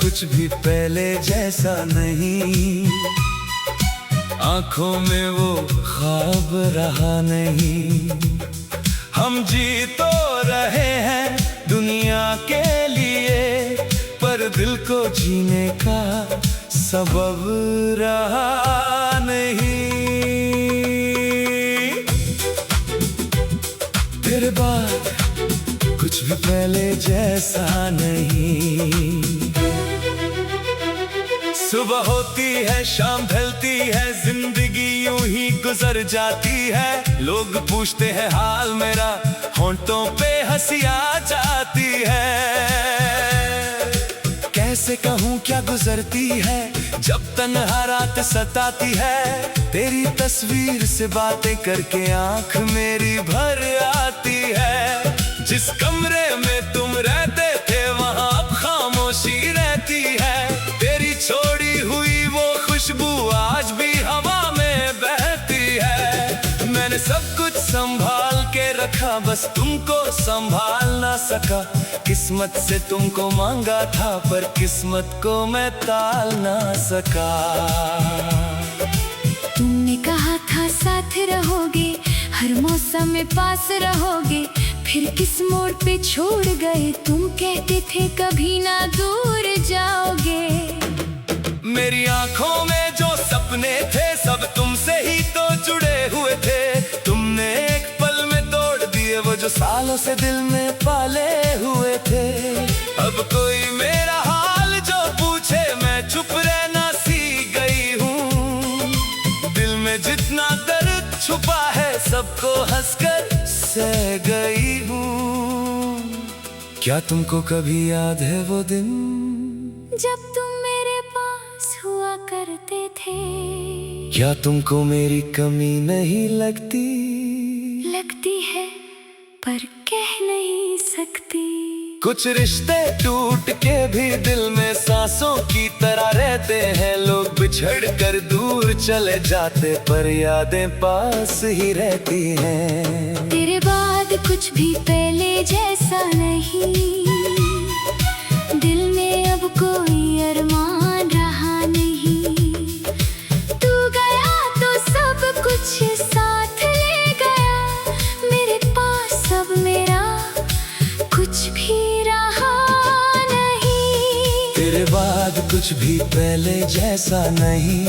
कुछ भी पहले जैसा नहीं, आंखों में वो ख्वाब रहा नहीं। हम जी तो रहे हैं दुनिया के लिए, पर दिल को जीने का सबब रहा नहीं। तेरे बाद कुछ भी पहले जैसा नहीं। सुबह होती है, शाम ढलती है, जिंदगी यूं ही गुजर जाती है। लोग पूछते हैं हाल मेरा, होंठों पे हंसी आ जाती है। कैसे कहूँ क्या गुजरती है, जब तन्हा रात सताती है। तेरी तस्वीर से बातें करके आंख मेरी भर आती है। जिस कमरे में तुम रहते थे वहाँ अब खामोशी रहती है। तेरी छोड़ी हुई वो खुशबू आज भी हवा में बहती है। मैंने सब कुछ संभाल के रखा, बस तुमको संभाल ना सका। किस्मत से तुमको मांगा था, पर किस्मत को मैं टाल ना सका। तुमने कहा था साथ रहोगे, हर मौसम में पास रहोगे, फिर किस मोड़ पे छोड़ गए। तुम कहते थे कभी ना दूर जाओगे। मेरी आंखों में जो सपने थे सब तुमसे ही तो जुड़े हुए थे। तुमने एक पल में तोड़ दिए वो जो सालों से दिल में पाले हुए थे। अब कोई मेरा हाल जो पूछे मैं चुप रहना सीख गई हूँ। दिल में जितना दर्द छुपा है सबको हंसकर सह गई हूँ। क्या तुमको कभी याद है वो दिन जब तुम मेरे पास हुआ करते थे? क्या तुमको मेरी कमी नहीं लगती? लगती है पर कह नहीं सकती। कुछ रिश्ते टूट के भी दिल में सांसों की तरह रहते हैं। लोग बिछड़ कर दूर चले जाते, पर यादें पास ही रहती हैं। तेरे बाद कुछ भी पहले जैसा नहीं, दिल में अब कोई अरमान रहा नहीं। तू गया तो सब कुछ साथ ले गया, मेरे पास अब मेरा कुछ भी रहा नहीं। तेरे बाद कुछ भी पहले जैसा नहीं,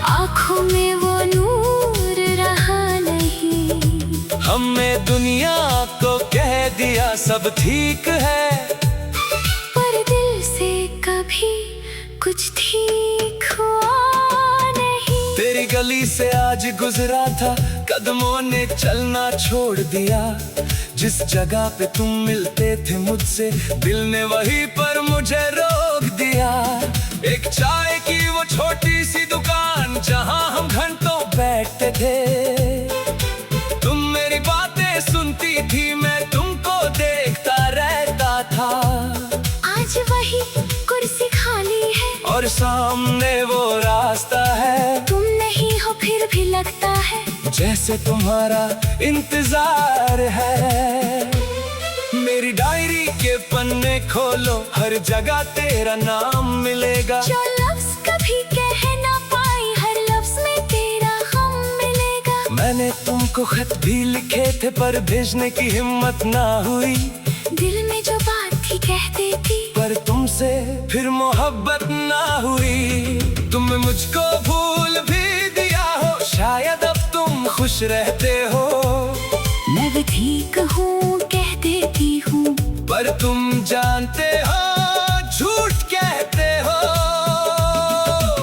आँखों में वो नूर रहा नहीं। हमने दुनिया को कह दिया सब ठीक है, पर दिल से कभी कुछ ठीक हुआ नहीं। तेरी गली से आज गुजरा था, कदमों ने चलना छोड़ दिया। जिस जगह पे तुम मिलते थे मुझसे, दिल ने वहीं पर मुझे रोक दिया। एक चाय की वो छोटी सी दुकान जहां हम घंटों बैठते थे। तुम मेरी बातें सुनती थी, मैं तुमको देखता रहता था। आज वही कुर्सी खाली है और सामने वो रास्ता है। तुम नहीं हो फिर भी लगता है जैसे तुम्हारा इंतजार है। मेरी डायरी के पन्ने खोलो, हर जगह तेरा नाम मिलेगा। जो लफ्ज कभी कह ना पाई, हर लफ्ज में तेरा हम मिलेगा। मैंने तुमको खत भी लिखे थे, पर भेजने की हिम्मत ना हुई। दिल में जो बात थी कह देती, पर तुमसे फिर मोहब्बत ना हुई। तुमने मुझको भूल भी दिया हो, शायद अब तुम खुश रहते हो। मैं भी ठीक हूँ कह देती हूँ, पर तुम जानते हो झूठ कहते हो।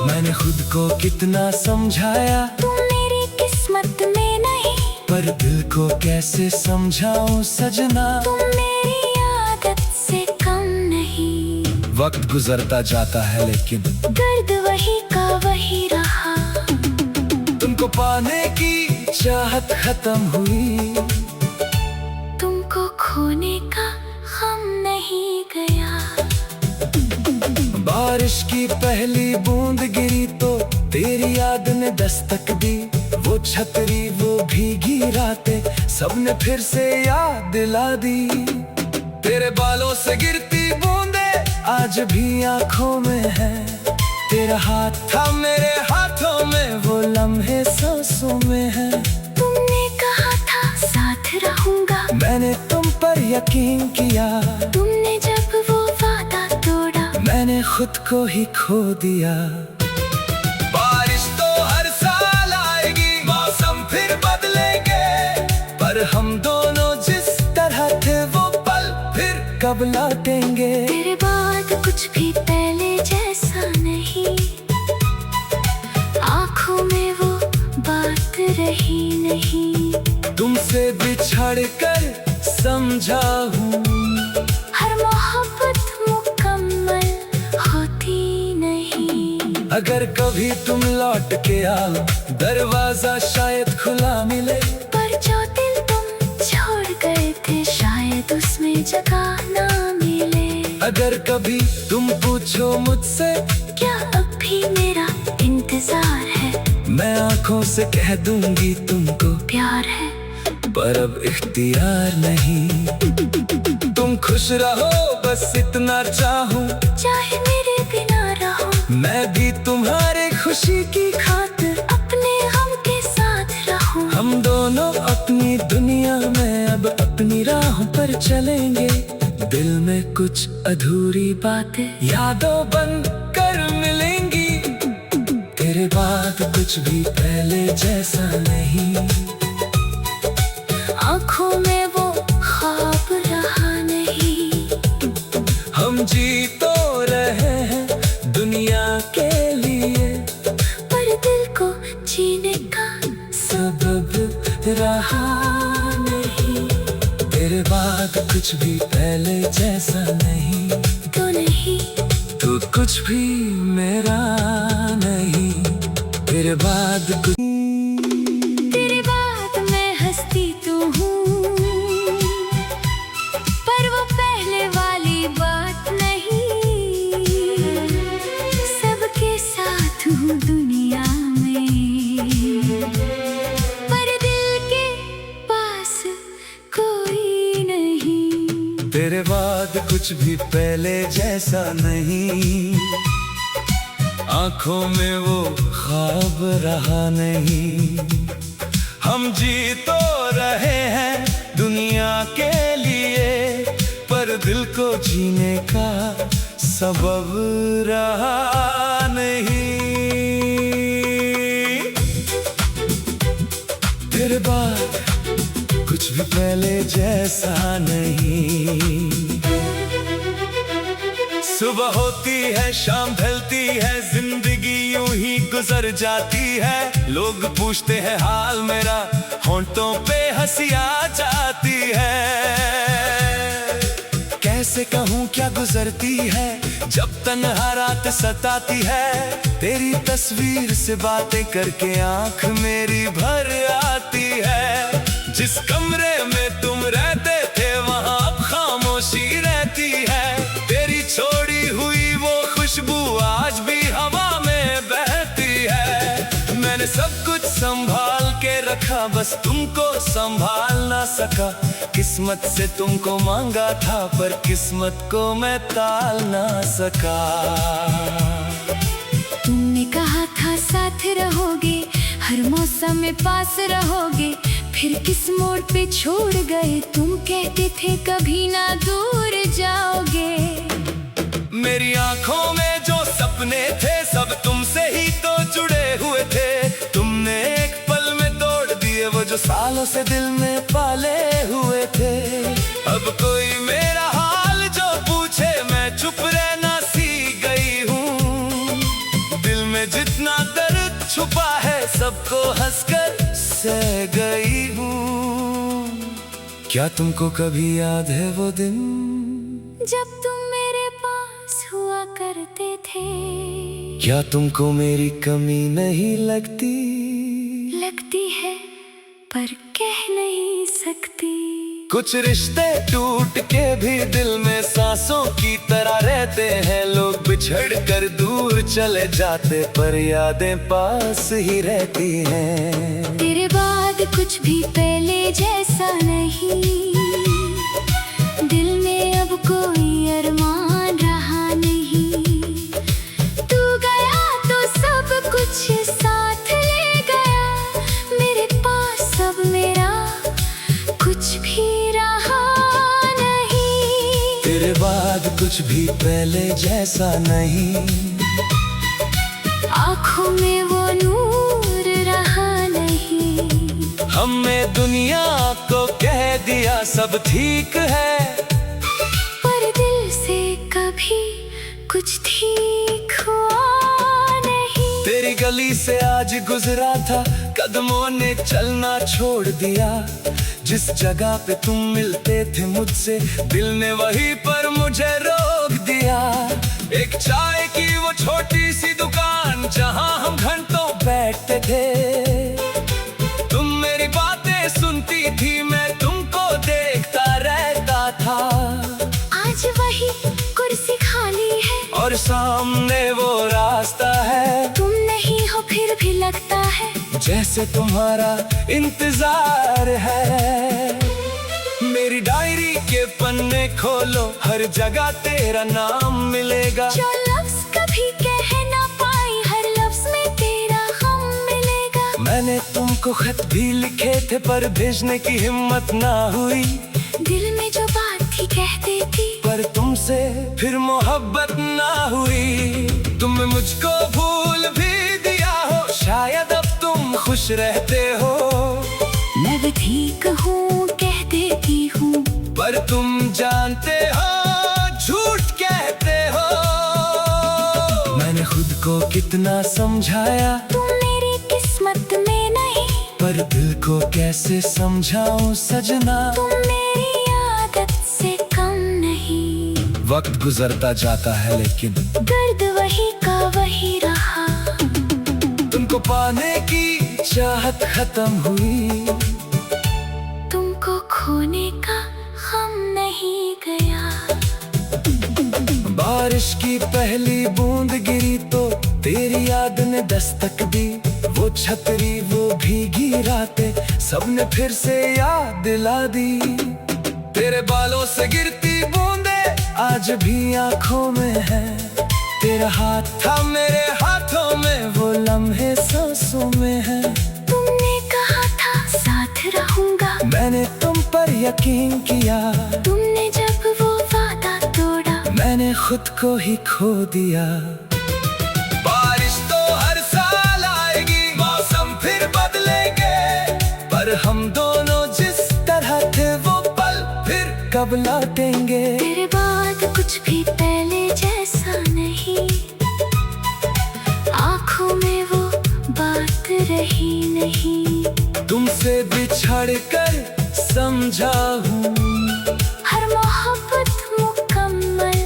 मैंने खुद को कितना समझाया, तुम मेरी किस्मत में नहीं। पर दिल को कैसे समझाऊं सजना। तुम मेरी आदत से कम नहीं। वक्त गुजरता जाता है लेकिन दर्द वही का वही रहा। तुमको पाने की चाहत खत्म हुई, तुमको खोने का गम नहीं गया। बारिश की पहली बूंद गिरी तो तेरी याद ने दस्तक दी। वो छतरी वो भीगी रातें सबने फिर से याद दिला दी। तेरे बालों से गिरती बूंदे आज भी आंखों में है। तेरा हाथ था मेरे हाथों में, वो लम्हे सांसों में है। तुमने कहा था साथ रहूंगा, मैंने तुम पर यकीन किया। तुमने जब वो वादा तोड़ा, मैंने खुद को ही खो दिया। बारिश तो हर साल आएगी, मौसम फिर बदलेंगे, पर हम दोनों जिस तरह थे वो पल फिर कब लौटेंगे। तेरे बाद कुछ भी पहले जैसा नहीं, आंखों में वो बात रही नहीं। तुमसे बिछड़ कर समझा हूँ, हर मोहब्बत मुकम्मल होती नहीं। अगर कभी तुम लौट के आओ, दरवाजा शायद खुला मिले। पर जो दिल तुम छोड़ गए थे, शायद उसमें जगह ना मिले। अगर कभी तुम पूछो मुझसे, क्या अब भी मेरा इंतजार है? मैं आंखों से कह दूंगी तुमको प्यार है, पर अब इख्तियार नहीं। तुम खुश रहो बस इतना चाहूं, चाहे मेरे बिना रहो। मैं भी तुम्हारे खुशी की खातिर अपने गम के साथ रहूं। हम दोनों अपनी दुनिया में अब अपनी राहों पर चलेंगे। दिल में कुछ अधूरी बातें यादों बन कर मिलेंगी। तेरे बाद कुछ भी पहले जैसा नहीं, आंखों में वो ख्वाब रहा नहीं। हम जी तो रहे हैं दुनिया के लिए, पर दिल को जीने का सबब रहा नहीं। तेरे बाद कुछ भी पहले जैसा नहीं, तो नहीं। तू कुछ भी मेरा नहीं। तेरे बाद कुछ तेरे बाद मैं हंसती तो हूँ, पर वो पहले वाली बात नहीं। सबके साथ हूँ दुनिया में, पर दिल के पास कोई नहीं। तेरे बाद कुछ भी पहले जैसा नहीं, आंखों में वो ख्वाब रहा नहीं। हम जी तो रहे हैं दुनिया के लिए, पर दिल को जीने का सबब रहा नहीं। तेरे बाद कुछ भी पहले जैसा नहीं। सुबह होती है शाम ढलती है, जिंदगी यूं ही गुजर जाती है। लोग पूछते हैं हाल मेरा, होंठों पे हंसी आ जाती है। कैसे कहूँ क्या गुजरती है, जब तन्हा रात सताती है। तेरी तस्वीर से बातें करके आंख मेरी भर आती है। जिस कमरे में तुम रहते थे वहाँ अब खामोशी रहती है। तेरी छोड़ी हुई वो खुशबू आज भी हवा में बहती है। मैंने सब कुछ संभाल के रखा, बस तुमको संभाल ना सका। किस्मत से तुमको मांगा था, पर किस्मत को मैं टाल ना सका। तुमने कहा था साथ रहोगे, हर मौसम में पास रहोगे, फिर किस मोड़ पे छोड़ गए? तुम कहते थे कभी ना दूर जाओगे। मेरी आंखों में जो सपने थे सब तुमसे ही तो जुड़े हुए थे। तुमने एक पल में तोड़ दिए वो जो सालों से दिल में पाले हुए थे। अब कोई मेरा हाल जो पूछे मैं चुप रहना सीख गई हूँ। दिल में जितना दर्द छुपा है सबको हंसकर सह गई हूँ। क्या तुमको कभी याद है वो दिन जब तुम मेरे पास हुआ करते थे? क्या तुमको मेरी कमी नहीं लगती? लगती है पर कह नहीं सकती। कुछ रिश्ते टूट के भी दिल में सांसों की तरह रहते हैं। लोग बिछड़ कर दूर चले जाते पर यादें पास ही रहती हैं। तेरे बाद कुछ भी पहले जैसा नहीं, दिल में अब कोई अरमान रहा कुछ भी पहले जैसा नहीं। आँखों में वो नूर रहा नहीं। हमने दुनिया को कह दिया सब ठीक है, पर दिल से कभी कुछ ठीक हुआ नहीं। तेरी गली से आज गुजरा था, कदमों ने चलना छोड़ दिया। जिस जगह पे तुम मिलते थे मुझसे, दिल ने वहीं पर मुझे रोक दिया। एक चाय की वो छोटी सी दुकान जहां हम घंटों बैठते थे। तुम मेरी बातें सुनती थी, मैं तुमको देखता रहता था। आज वही कुर्सी खाली है और सामने वो रास्ता है। तुम नहीं हो फिर भी लगता है जैसे तुम्हारा इंतजार है। मेरी डायरी के पन्ने खोलो, हर जगह तेरा नाम मिलेगा। जो लफ्ज कभी कह ना पाई, हर लफ्ज में तेरा हम मिलेगा। मैंने तुमको खत भी लिखे थे, पर भेजने की हिम्मत ना हुई। दिल में जो बात थी कह देती, पर तुमसे फिर मोहब्बत ना हुई। तुमने मुझको भूल भी दिया हो, शायद अब तुम खुश रहते हो। मैं भी ठीक हूँ कह देती हूँ, पर तुम जानते हो झूठ कहते हो। मैंने खुद को कितना समझाया, तुम मेरी किस्मत में नहीं। पर दिल को कैसे समझाऊं सजना। तुम मेरी आदत से कम नहीं। वक्त गुजरता जाता है लेकिन दर्द वही का वही रहा। तुमको पाने की चाहत खत्म हुई, तुमको खोने का गम नहीं गया। बारिश की पहली बूंद गिरी तो तेरी याद ने दस्तक दी। वो छतरी, वो भीगी रातें, सबने फिर से याद दिला दी। तेरे बालों से गिरती बूंदे आज भी आंखों में है। तेरा हाथ था मेरे हाथों में, वो लम्हे सांसों में है। तुमने कहा था साथ रहूंगा, मैंने तुम पर यकीन किया। तुमने जब वो वादा तोड़ा, मैंने खुद को ही खो दिया। बारिश तो हर साल आएगी, मौसम फिर बदलेंगे, पर हम दोनों जिस तरह थे वो पल फिर कब लौटेंगे। तेरे बाद कुछ भी पहले जैसा नहीं। आँखों में वो बात रही नहीं। तुमसे बिछड़ कर समझा हूँ, हर मोहब्बत मुकम्मल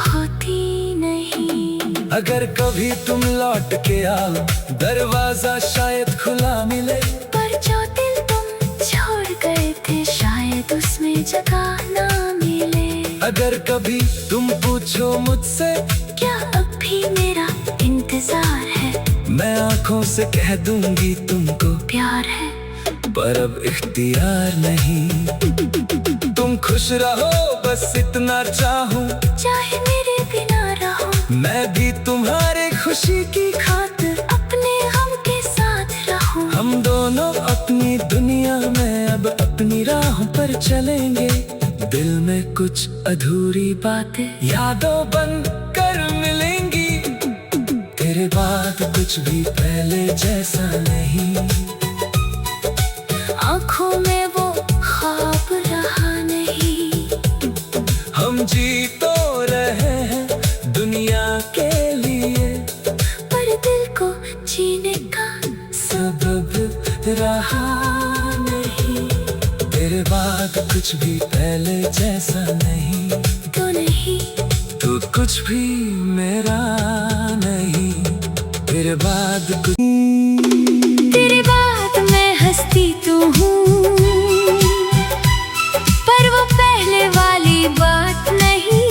होती नहीं। अगर कभी तुम लौट के आओ, दरवाजा शायद खुला मिले। पर जो दिल तुम छोड़ गए थे, शायद उसमें जगह ना मिले। अगर कभी तुम पूछो मुझसे क्या अब भी मेरा इंतजार है, मैं आंखों से कह दूंगी तुमको प्यार है। पर अब इख्तियार नहीं। तुम खुश रहो बस इतना चाहूं, चाहे मेरे बिना रहो। मैं भी तुम्हारे खुशी की खातिर अपने हम के साथ रहूं। हम दोनों अपनी दुनिया में अब अपनी राहों पर चलेंगे। दिल में कुछ अधूरी बातें यादों बन कर मिलेंगी। तेरे बाद कुछ भी पहले जैसा नहीं। आँखों में वो ख्वाब रहा नहीं। हम जी तो रहे हैं दुनिया के लिए, पर दिल को जीने का सबब रहा नहीं। तेरे बाद कुछ भी पहले जैसा नहीं। तो नहीं, तू कुछ भी मेरा नहीं। तेरे बाद कुछ तेरे बाद मैं हंसती तो हूँ, पर वो पहले वाली बात नहीं।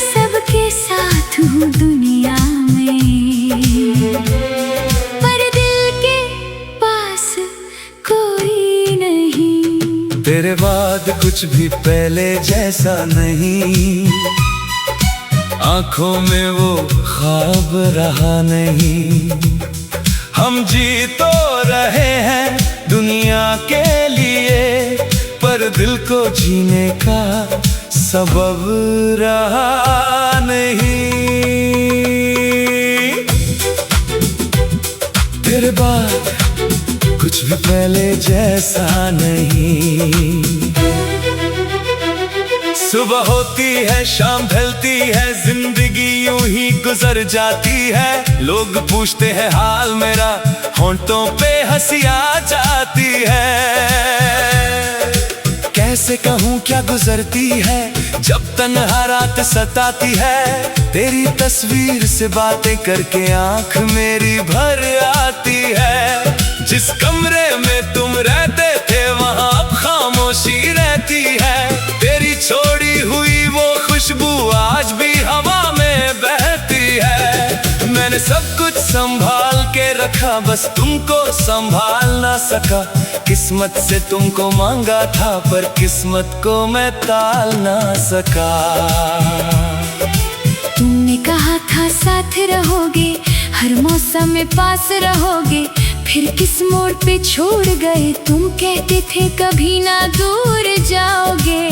सबके साथ हूँ दुनिया में, पर दिल के पास कोई नहीं। तेरे बाद कुछ भी पहले जैसा नहीं। आंखों में वो ख्वाब रहा नहीं। हम जी तो रहे हैं दुनिया के लिए, पर दिल को जीने का सबब रहा नहीं। तेरे बाद कुछ भी पहले जैसा नहीं। सुबह होती है शाम ढलती है, जिंदगी यूं ही गुजर जाती है। लोग पूछते हैं हाल मेरा, होंठों पे हंसी आ जाती है। कैसे कहूँ क्या गुजरती है जब तन्हा रात सताती है। तेरी तस्वीर से बातें करके आंख मेरी भर आती है। जिस कमरे में तुम रहते थे वहाँ अब खामोशी रहती है। तेरी छोड़ी हुई वो खुशबू आज भी हवा में बहती है। मैंने सब कुछ संभाल के रखा, बस तुमको संभाल ना सका। किस्मत से तुमको मांगा था पर किस्मत को मैं टाल ना सका। तुमने कहा था साथ रहोगे, हर मौसम में पास रहोगे, फिर किस मोड़ पे छोड़ गए। तुम कहते थे कभी ना दूर जाओगे।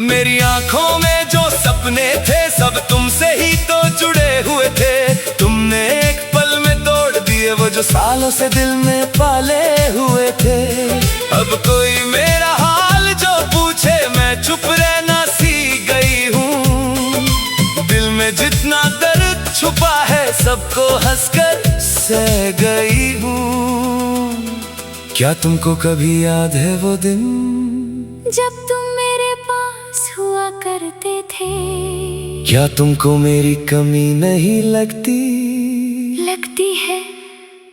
मेरी आंखों में जो सपने थे सब तुमसे ही तो जुड़े हुए थे। तुमने एक पल में तोड़ दिए वो जो सालों से दिल में पाले हुए थे। अब कोई मेरा हाल जो पूछे मैं चुप रहना सीख गई हूँ। दिल में जितना दर्द छुपा है सबको हंसकर सह गई हूँ। क्या तुमको कभी याद है वो दिन जब तुम मेरे पास हुआ करते थे। क्या तुमको मेरी कमी नहीं लगती? लगती है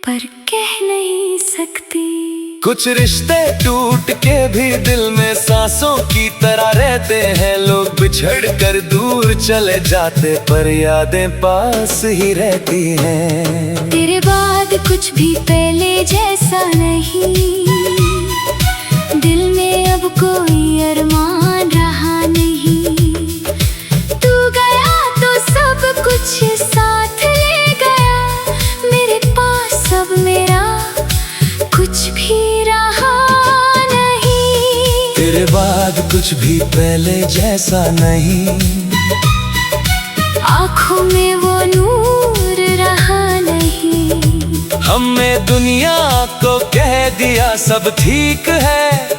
पर कह नहीं सकती। कुछ रिश्ते टूट के भी दिल में सांसों की तरह रहते हैं। लोग बिछड़ कर दूर चले जाते पर यादें पास ही रहती हैं। तेरे बाद कुछ भी पहले जैसा नहीं। दिल में अब कोई अरमान रहा नहीं। तू गया तो सब कुछ साथ ले गया। मेरे पास अब मेरा कुछ भी रहा नहीं। तेरे बाद कुछ भी पहले जैसा नहीं। आँखों में वो नूर रहा नहीं। हमने दुनिया को कह दिया सब ठीक है।